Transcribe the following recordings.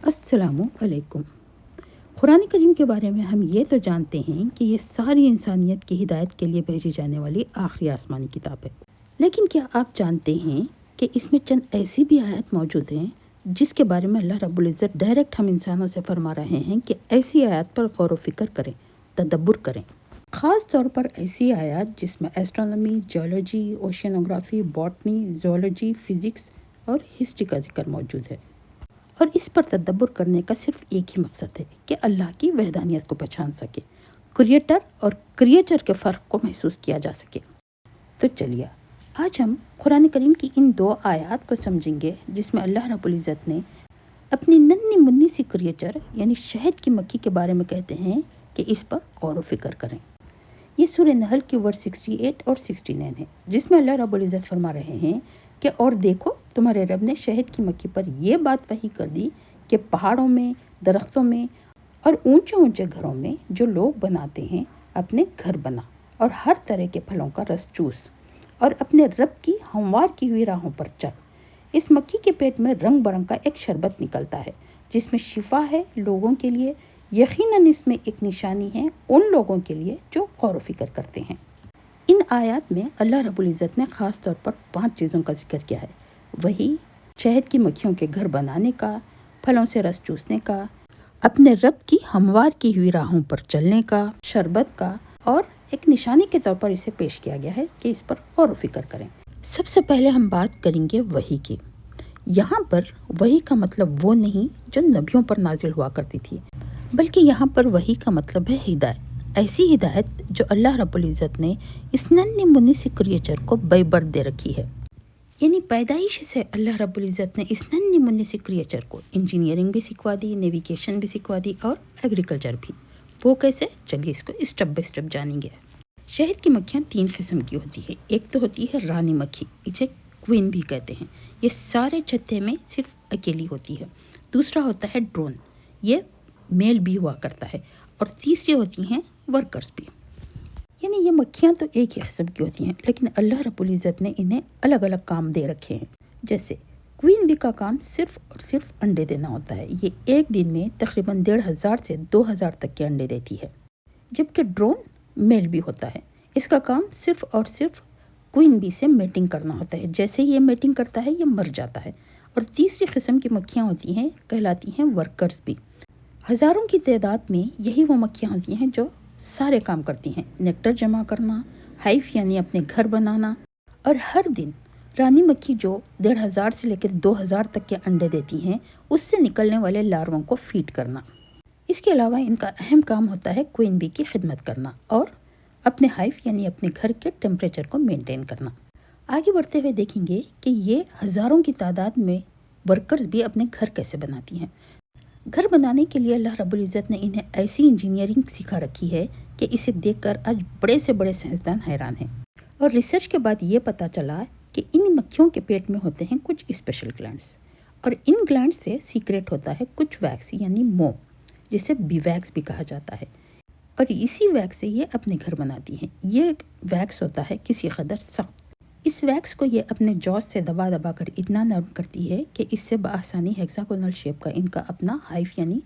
السلام علیکم۔ قرآن کریم کے بارے میں ہم یہ تو جانتے ہیں کہ یہ ساری انسانیت کی ہدایت کے لیے بھیجی جانے والی آخری آسمانی کتاب ہے، لیکن کیا آپ جانتے ہیں کہ اس میں چند ایسی بھی آیات موجود ہیں جس کے بارے میں اللہ رب العزت ڈائریکٹ ہم انسانوں سے فرما رہے ہیں کہ ایسی آیات پر غور و فکر کریں، تدبر کریں۔ خاص طور پر ایسی آیات جس میں astronomy, geology, oceanography, botany, zoology, physics اور ہسٹری کا ذکر موجود ہے، اور اس پر تدبر کرنے کا صرف ایک ہی مقصد ہے کہ اللہ کی وحدانیت کو پہچان سکے، کریٹر اور کریچر کے فرق کو محسوس کیا جا سکے۔ تو چلیے آج ہم قرآن کریم کی ان دو آیات کو سمجھیں گے جس میں اللہ رب العزت نے اپنی ننھی منی سی کریچر یعنی شہد کی مکھی کے بارے میں کہتے ہیں کہ اس پر غور و فکر کریں۔ یہ سورہ نحل کی ورس 68 اور 69 ہے، جس میں اللہ رب العزت فرما رہے ہیں کہ اور دیکھو تمہارے رب نے شہد کی مکھی پر یہ بات وحی کر دی کہ پہاڑوں میں، درختوں میں اور اونچے اونچے گھروں میں جو لوگ بناتے ہیں اپنے گھر بنا اور ہر طرح کے پھلوں کا رس چوس اور اپنے رب کی ہموار کی ہوئی راہوں پر چل۔ اس مکھی کے پیٹ میں رنگ برنگ کا ایک شربت نکلتا ہے جس میں شفا ہے لوگوں کے لیے، یقیناً اس میں ایک نشانی ہے ان لوگوں کے لیے جو غور و فکر کرتے ہیں۔ ان آیات میں اللہ رب العزت نے خاص طور پر 5 چیزوں کا ذکر کیا ہے، وہی شہد کی مکھیوں کے گھر بنانے کا، پھلوں سے رس چوسنے کا، اپنے رب کی ہموار کی ہوئی راہوں پر چلنے کا، شربت کا، اور ایک نشانی کے طور پر اسے پیش کیا گیا ہے کہ اس پر غور و فکر کریں۔ سب سے پہلے ہم بات کریں گے وحی کی۔ یہاں پر وحی کا مطلب وہ نہیں جو نبیوں پر نازل ہوا کرتی تھی، بلکہ یہاں پر وحی کا مطلب ہے ہدایت، ایسی ہدایت جو اللہ رب العزت نے اس ننھی منی سی کریچر کو بے برد دے رکھی ہے۔ یعنی پیدائش سے اللہ رب العزت نے اس ننھی منی سی کریچر کو انجینئرنگ بھی سکھوا دی، نیویگیشن بھی سکھوا دی اور ایگریکلچر بھی۔ وہ کیسے؟ چلیے اس کو اسٹیپ بائی اسٹیپ جانیں گے۔ شہد کی مکھیاں 3 قسم کی ہوتی ہے۔ ایک تو ہوتی ہے رانی مکھی، اسے کوئن بھی کہتے ہیں، یہ سارے چھتے میں صرف اکیلی ہوتی ہے۔ دوسرا ہوتا ہے ڈرون، یہ میل بھی ہوا کرتا ہے، اور تیسری ہوتی ہیں ورکرز بھی۔ یعنی یہ مکھیاں تو ایک ہی قسم کی ہوتی ہیں، لیکن اللہ رب العزت نے انہیں الگ الگ کام دے رکھے ہیں۔ جیسے کوئن بی کا کام صرف اور صرف انڈے دینا ہوتا ہے، یہ ایک دن میں تقریباً 1500 سے 2000 تک کے انڈے دیتی ہے۔ جبکہ ڈرون میل بھی ہوتا ہے، اس کا کام صرف اور صرف کوئن بی سے میٹنگ کرنا ہوتا ہے، جیسے یہ میٹنگ کرتا ہے یہ مر جاتا ہے۔ اور تیسری قسم کی مکھیاں ہوتی ہیں کہلاتی ہیں ورکرز بھی۔ ہزاروں کی تعداد میں یہی وہ مکھیاں ہوتی ہیں جو سارے کام کرتی ہیں، نیکٹر جمع کرنا، ہائف یعنی اپنے گھر بنانا، اور ہر دن رانی مکھی جو 1500 سے لے کر 2000 تک کے انڈے دیتی ہیں اس سے نکلنے والے لاروں کو فیڈ کرنا۔ اس کے علاوہ ان کا اہم کام ہوتا ہے کوئن بی کی خدمت کرنا اور اپنے ہائف یعنی اپنے گھر کے ٹیمپریچر کو مینٹین کرنا۔ آگے بڑھتے ہوئے دیکھیں گے کہ یہ ہزاروں کی تعداد میں ورکرز بھی اپنے گھر کیسے بناتی ہیں۔ گھر بنانے کے لیے اللہ رب العزت نے انہیں ایسی انجینئرنگ سکھا رکھی ہے کہ اسے دیکھ کر آج بڑے سے بڑے سائنسدان حیران ہیں۔ اور ریسرچ کے بعد یہ پتہ چلا کہ ان مکھیوں کے پیٹ میں ہوتے ہیں کچھ اسپیشل گلینڈز، اور ان گلینڈز سے سیکریٹ ہوتا ہے کچھ ویکس یعنی موم، جسے بی ویکس بھی کہا جاتا ہے، اور اسی ویکس سے یہ اپنے گھر بناتی ہیں۔ یہ ویکس ہوتا ہے کسی قدر سخت، اس ویکس کو یہ اپنے جوز سے دبا دبا کر اتنا نرم کرتی ہے کہ اس سے بآسانی ہیکساگونل شیپ کا ان کا اپنا ہائف یعنی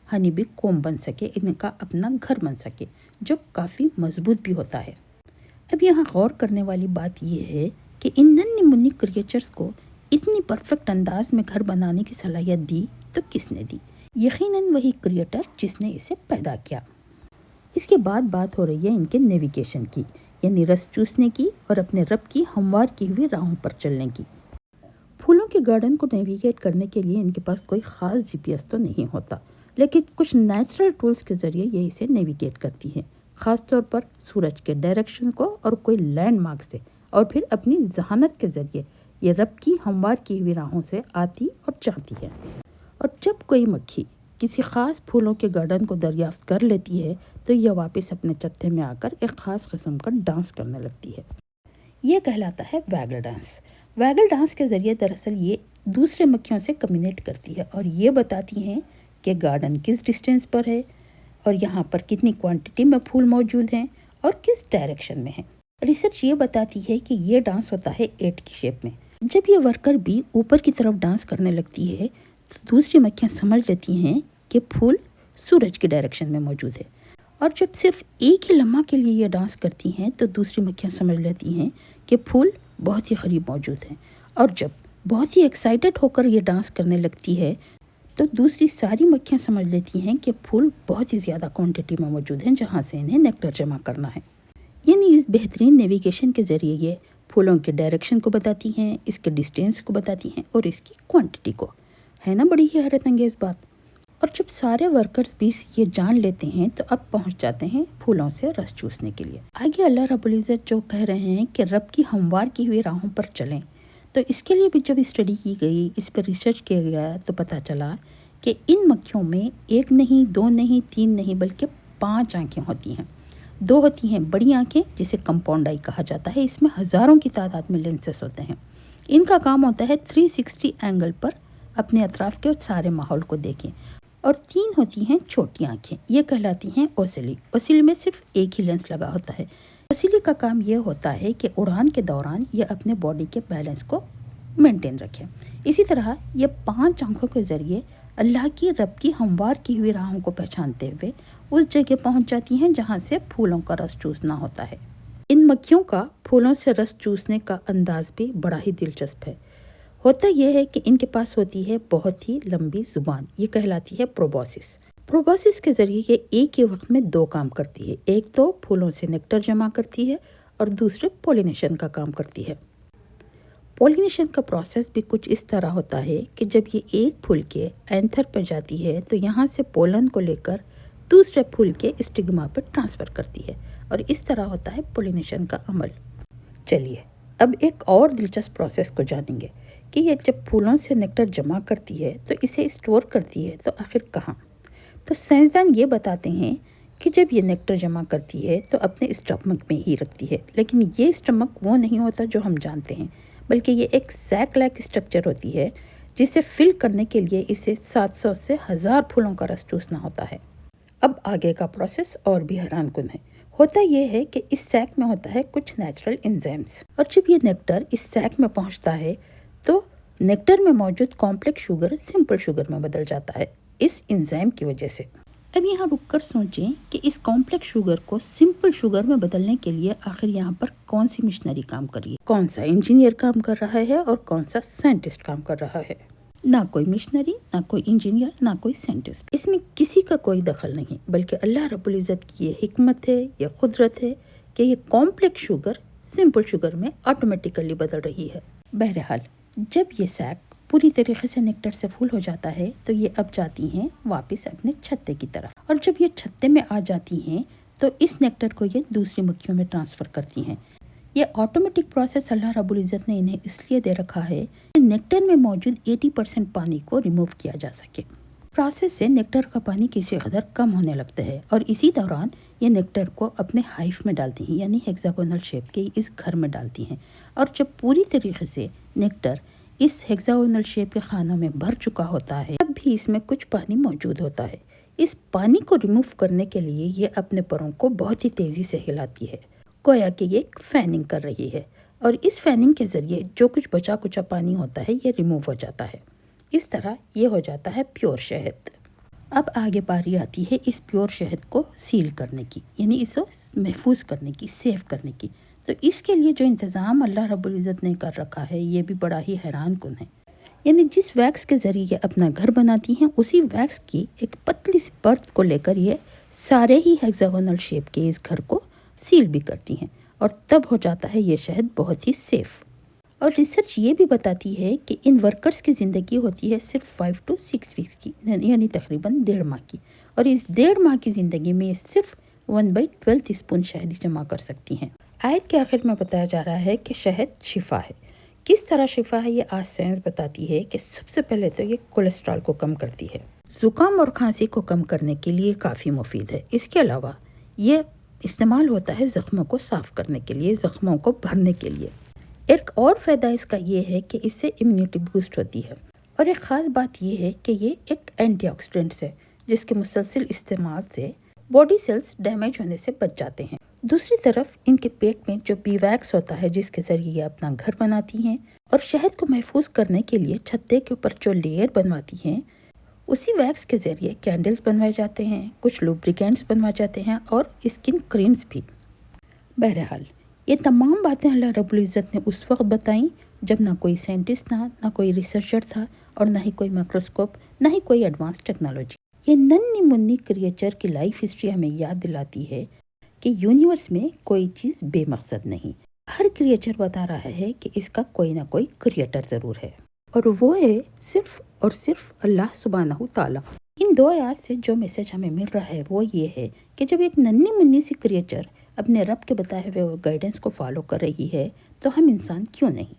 ہنی بی کوم بن سکے، ان کا اپنا گھر بن سکے جو کافی مضبوط بھی ہوتا ہے۔ اب یہاں غور کرنے والی بات یہ ہے کہ ان ننھی منی کریچرز کو اتنی پرفیکٹ انداز میں گھر بنانے کی صلاحیت دی تو کس نے دی؟ یقیناً وہی کریٹر جس نے اسے پیدا کیا۔ اس کے بعد بات ہو رہی ہے ان کے نیویگیشن کی، یعنی رس چوسنے کی اور اپنے رب کی ہموار کی ہوئی راہوں پر چلنے کی۔ پھولوں کے گارڈن کو نیویگیٹ کرنے کے لیے ان کے پاس کوئی خاص GPS تو نہیں ہوتا، لیکن کچھ نیچرل ٹولز کے ذریعے یہ اسے نیویگیٹ کرتی ہیں، خاص طور پر سورج کے ڈائریکشن کو اور کوئی لینڈ مارک سے، اور پھر اپنی ذہانت کے ذریعے یہ رب کی ہموار کی ہوئی راہوں سے آتی اور جاتی ہے۔ اور جب کوئی مکھی کسی خاص پھولوں کے گارڈن کو دریافت کر لیتی ہے تو یہ واپس اپنے چتے میں آ کر ایک خاص قسم کا ڈانس کرنے لگتی ہے، یہ کہلاتا ہے ویگل ڈانس۔ ویگل ڈانس کے ذریعے دراصل یہ دوسرے مکھیوں سے کمیونیٹ کرتی ہے اور یہ بتاتی ہیں کہ گارڈن کس ڈسٹینس پر ہے اور یہاں پر کتنی کوانٹٹی میں پھول موجود ہیں اور کس ڈائریکشن میں ہیں۔ ریسرچ یہ بتاتی ہے کہ یہ ڈانس ہوتا ہے 8 کی شیپ میں۔ جب یہ ورکر بھی اوپر کی طرف ڈانس کرنے لگتی ہے تو دوسری مکھیاں سمجھ لیتی ہیں کہ پھول سورج کی ڈائریکشن میں موجود ہے، اور جب صرف ایک ہی لمحہ کے لیے یہ ڈانس کرتی ہیں تو دوسری مکھیاں سمجھ لیتی ہیں کہ پھول بہت ہی قریب موجود ہیں، اور جب بہت ہی ایکسائٹڈ ہو کر یہ ڈانس کرنے لگتی ہے تو دوسری ساری مکھیاں سمجھ لیتی ہیں کہ پھول بہت ہی زیادہ کوانٹٹی میں موجود ہیں جہاں سے انہیں نیکٹر جمع کرنا ہے۔ یعنی اس بہترین نیویگیشن کے ذریعے یہ پھولوں کے ڈائریکشن کو بتاتی ہیں، اس کے ڈسٹینس کو بتاتی ہیں اور اس کی کوانٹٹی کو۔ ہے نا بڑی ہی حیرت انگیز بات؟ اور جب سارے ورکرز بھی یہ جان لیتے ہیں تو اب پہنچ جاتے ہیں پھولوں سے رس چوسنے کے لیے۔ آگے اللہ رب العزت جو کہہ رہے ہیں کہ رب کی ہموار کی ہوئی راہوں پر چلیں، تو اس کے لیے بھی جب اسٹڈی کی گئی، اس پر ریسرچ کیا گیا تو پتہ چلا کہ ان مکھیوں میں ایک نہیں، دو نہیں، تین نہیں، بلکہ 5 آنکھیں ہوتی ہیں۔ 2 ہوتی ہیں بڑی آنکھیں جسے کمپاؤنڈ آئی کہا جاتا ہے، اس میں ہزاروں کی تعداد میں لینسز ہوتے ہیں۔ ان کا کام ہوتا ہے 360 اینگل پر اپنے اطراف کے سارے ماحول کو دیکھیں۔ اور 3 ہوتی ہیں چھوٹی آنکھیں، یہ کہلاتی ہیں اوسیلی۔ اوسیلی میں صرف ایک ہی لینس لگا ہوتا ہے۔ اوسیلی کا کام یہ ہوتا ہے کہ اڑان کے دوران یہ اپنے باڈی کے بیلنس کو مینٹین رکھیں۔ اسی طرح یہ 5 آنکھوں کے ذریعے اللہ کی رب کی ہموار کی ہوئی راہوں کو پہچانتے ہوئے اس جگہ پہنچ جاتی ہیں جہاں سے پھولوں کا رس چوسنا ہوتا ہے۔ ان مکھیوں کا پھولوں سے رس چوسنے کا انداز بھی بڑا ہی دلچسپ ہے۔ ہوتا یہ ہے کہ ان کے پاس ہوتی ہے بہت ہی لمبی زبان، یہ کہلاتی ہے پروبوسس۔ پروبوسس کے ذریعے یہ ایک ہی وقت میں 2 کام کرتی ہے، ایک تو پھولوں سے نیکٹر جمع کرتی ہے اور دوسرے پولینیشن کا کام کرتی ہے۔ پولینیشن کا پروسیس بھی کچھ اس طرح ہوتا ہے کہ جب یہ ایک پھول کے اینتھر پہ جاتی ہے تو یہاں سے پولن کو لے کر دوسرے پھول کے اسٹگما پر ٹرانسفر کرتی ہے، اور اس طرح ہوتا ہے پولینیشن کا عمل۔ چلیے اب ایک اور دلچسپ پروسیس کو جانیں گے کہ یہ جب پھولوں سے نیکٹر جمع کرتی ہے تو اسے اسٹور کرتی ہے تو آخر کہاں؟ تو سائنسدان یہ بتاتے ہیں کہ جب یہ نیکٹر جمع کرتی ہے تو اپنے اسٹمک میں ہی رکھتی ہے، لیکن یہ اسٹمک وہ نہیں ہوتا جو ہم جانتے ہیں، بلکہ یہ ایک سیک لائک اسٹرکچر ہوتی ہے جسے فل کرنے کے لیے اسے 700 سے 1000 پھولوں کا رس چوسنا ہوتا ہے۔ اب آگے کا پروسیس اور بھی حیران کن ہے۔ ہوتا یہ ہے کہ اس سیک میں ہوتا ہے کچھ نیچرل انزائمز، اور جب یہ نیکٹر اس سیک میں پہنچتا ہے تو نیکٹر میں موجود کمپلیکس شوگر سمپل شوگر میں بدل جاتا ہے اس انزائم کی وجہ سے۔ اب یہاں رک کر سوچیں کہ اس کمپلیکس شوگر کو سمپل شوگر میں بدلنے کے لیے آخر یہاں پر کون سی مشنری کام کر رہی ہے، کون سا انجینئر کام کر رہا ہے اور کون سا سائنٹسٹ کام کر رہا ہے؟ نہ کوئی مشنری، نہ کوئی انجینئر، نہ کوئی سائنٹسٹ، اس میں کسی کا کوئی دخل نہیں، بلکہ اللہ رب العزت کی یہ حکمت ہے، یہ قدرت ہے کہ یہ کمپلیکس شوگر سمپل شوگر میں آٹومیٹیکلی بدل رہی ہے۔ بہرحال جب یہ سیک پوری طریقے سے نیکٹر سے فل ہو جاتا ہے تو یہ اب جاتی ہیں واپس اپنے چھتے کی طرف، اور جب یہ چھتے میں آ جاتی ہیں تو اس نیکٹر کو یہ دوسری مکھیوں میں ٹرانسفر کرتی ہیں۔ یہ آٹومیٹک پروسیس اللہ رب العزت نے انہیں اس لیے دے رکھا ہے کہ نیکٹر میں موجود 80% پانی کو ریموو کیا جا سکے۔ پروسیس سے نیکٹر کا پانی کسی قدر کم ہونے لگتا ہے، اور اسی دوران یہ نیکٹر کو اپنے ہائف میں ڈالتی ہیں، یعنی ہیگزاگونل شیپ کے اس گھر میں ڈالتی ہیں، اور جب پوری طریقے سے نیکٹر اس ہیگزاگونل شیپ کے خانوں میں بھر چکا ہوتا ہے تب بھی اس میں کچھ پانی موجود ہوتا ہے۔ اس پانی کو ریموو کرنے کے لیے یہ اپنے پروں کو بہت ہی تیزی سے ہلاتی ہے، گویا کہ یہ ایک فیننگ کر رہی ہے، اور اس فیننگ کے ذریعے جو کچھ بچا کچا پانی ہوتا ہے یہ ریموو ہو جاتا ہے۔ اس طرح یہ ہو جاتا ہے پیور شہد۔ اب آگے باری آتی ہے اس پیور شہد کو سیل کرنے کی، یعنی اسے محفوظ کرنے کی، سیو کرنے کی۔ تو اس کے لیے جو انتظام اللہ رب العزت نے کر رکھا ہے یہ بھی بڑا ہی حیران کن ہے۔ یعنی جس ویکس کے ذریعے یہ اپنا گھر بناتی ہیں اسی ویکس کی ایک پتلی سی پرت کو لے کر یہ سارے ہی ہیگزاگونل شیپ کے اس گھر کو سیل بھی کرتی ہیں، اور تب ہو جاتا ہے یہ شہد بہت ہی سیف۔ اور ریسرچ یہ بھی بتاتی ہے کہ ان ورکرز کی زندگی ہوتی ہے صرف 5 to 6 ویکس کی، یعنی تقریباً 1.5 ماہ کی، اور اس 1.5 ماہ کی زندگی میں یہ صرف 1/12 اسپون شہد جمع کر سکتی ہیں۔ آیت کے آخر میں بتایا جا رہا ہے کہ شہد شفا ہے۔ کس طرح شفا ہے یہ آج سائنس بتاتی ہے کہ سب سے پہلے تو یہ کولیسٹرول کو کم کرتی ہے، زکام اور کھانسی کو کم کرنے کے لیے کافی مفید ہے۔ اس کے علاوہ یہ استعمال ہوتا ہے زخموں کو صاف کرنے کے لیے، زخموں کو بھرنے کے لیے۔ ایک اور فائدہ اس کا یہ ہے کہ اس سے امیونٹی بوسٹ ہوتی ہے، اور ایک خاص بات یہ ہے کہ یہ ایک اینٹی آکسیڈنٹ ہے جس کے مسلسل استعمال سے باڈی سیلز ڈیمیج ہونے سے بچ جاتے ہیں۔ دوسری طرف ان کے پیٹ میں جو بی ویکس ہوتا ہے جس کے ذریعے یہ اپنا گھر بناتی ہیں اور شہد کو محفوظ کرنے کے لیے چھتے کے اوپر جو لیئر بنواتی ہیں، اسی ویکس کے ذریعے کینڈلز بنوائے جاتے ہیں، کچھ لوبریکینٹس بنوائے جاتے ہیں اور اسکن کریمز بھی۔ بہرحال یہ تمام باتیں اللہ رب العزت نے اس وقت بتائیں جب نہ کوئی سائنٹسٹ تھا، نہ کوئی ریسرچر تھا، اور نہ ہی کوئی مائکروسکوپ، نہ ہی کوئی ایڈوانس ٹیکنالوجی۔ یہ ننھی منی کریچر کی لائف ہسٹری ہمیں یاد دلاتی ہے کہ یونیورس میں کوئی چیز بے مقصد نہیں۔ ہر کریچر بتا رہا ہے کہ اس کا کوئی نہ کوئی کریٹر ضرور ہے، اور وہ ہے صرف اور صرف اللہ سبحانہ تعالیٰ۔ ان دو آیات سے جو میسج ہمیں مل رہا ہے وہ یہ ہے کہ جب ایک ننھی منی سی کریچر اپنے رب کے بتائے ہوئے گائیڈنس کو فالو کر رہی ہے تو ہم انسان کیوں نہیں؟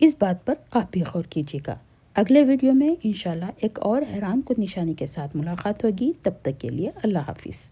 اس بات پر آپ بھی غور کیجیے گا۔ اگلے ویڈیو میں انشاءاللہ ایک اور حیران کن نشانی کے ساتھ ملاقات ہوگی۔ تب تک کے لیے اللہ حافظ۔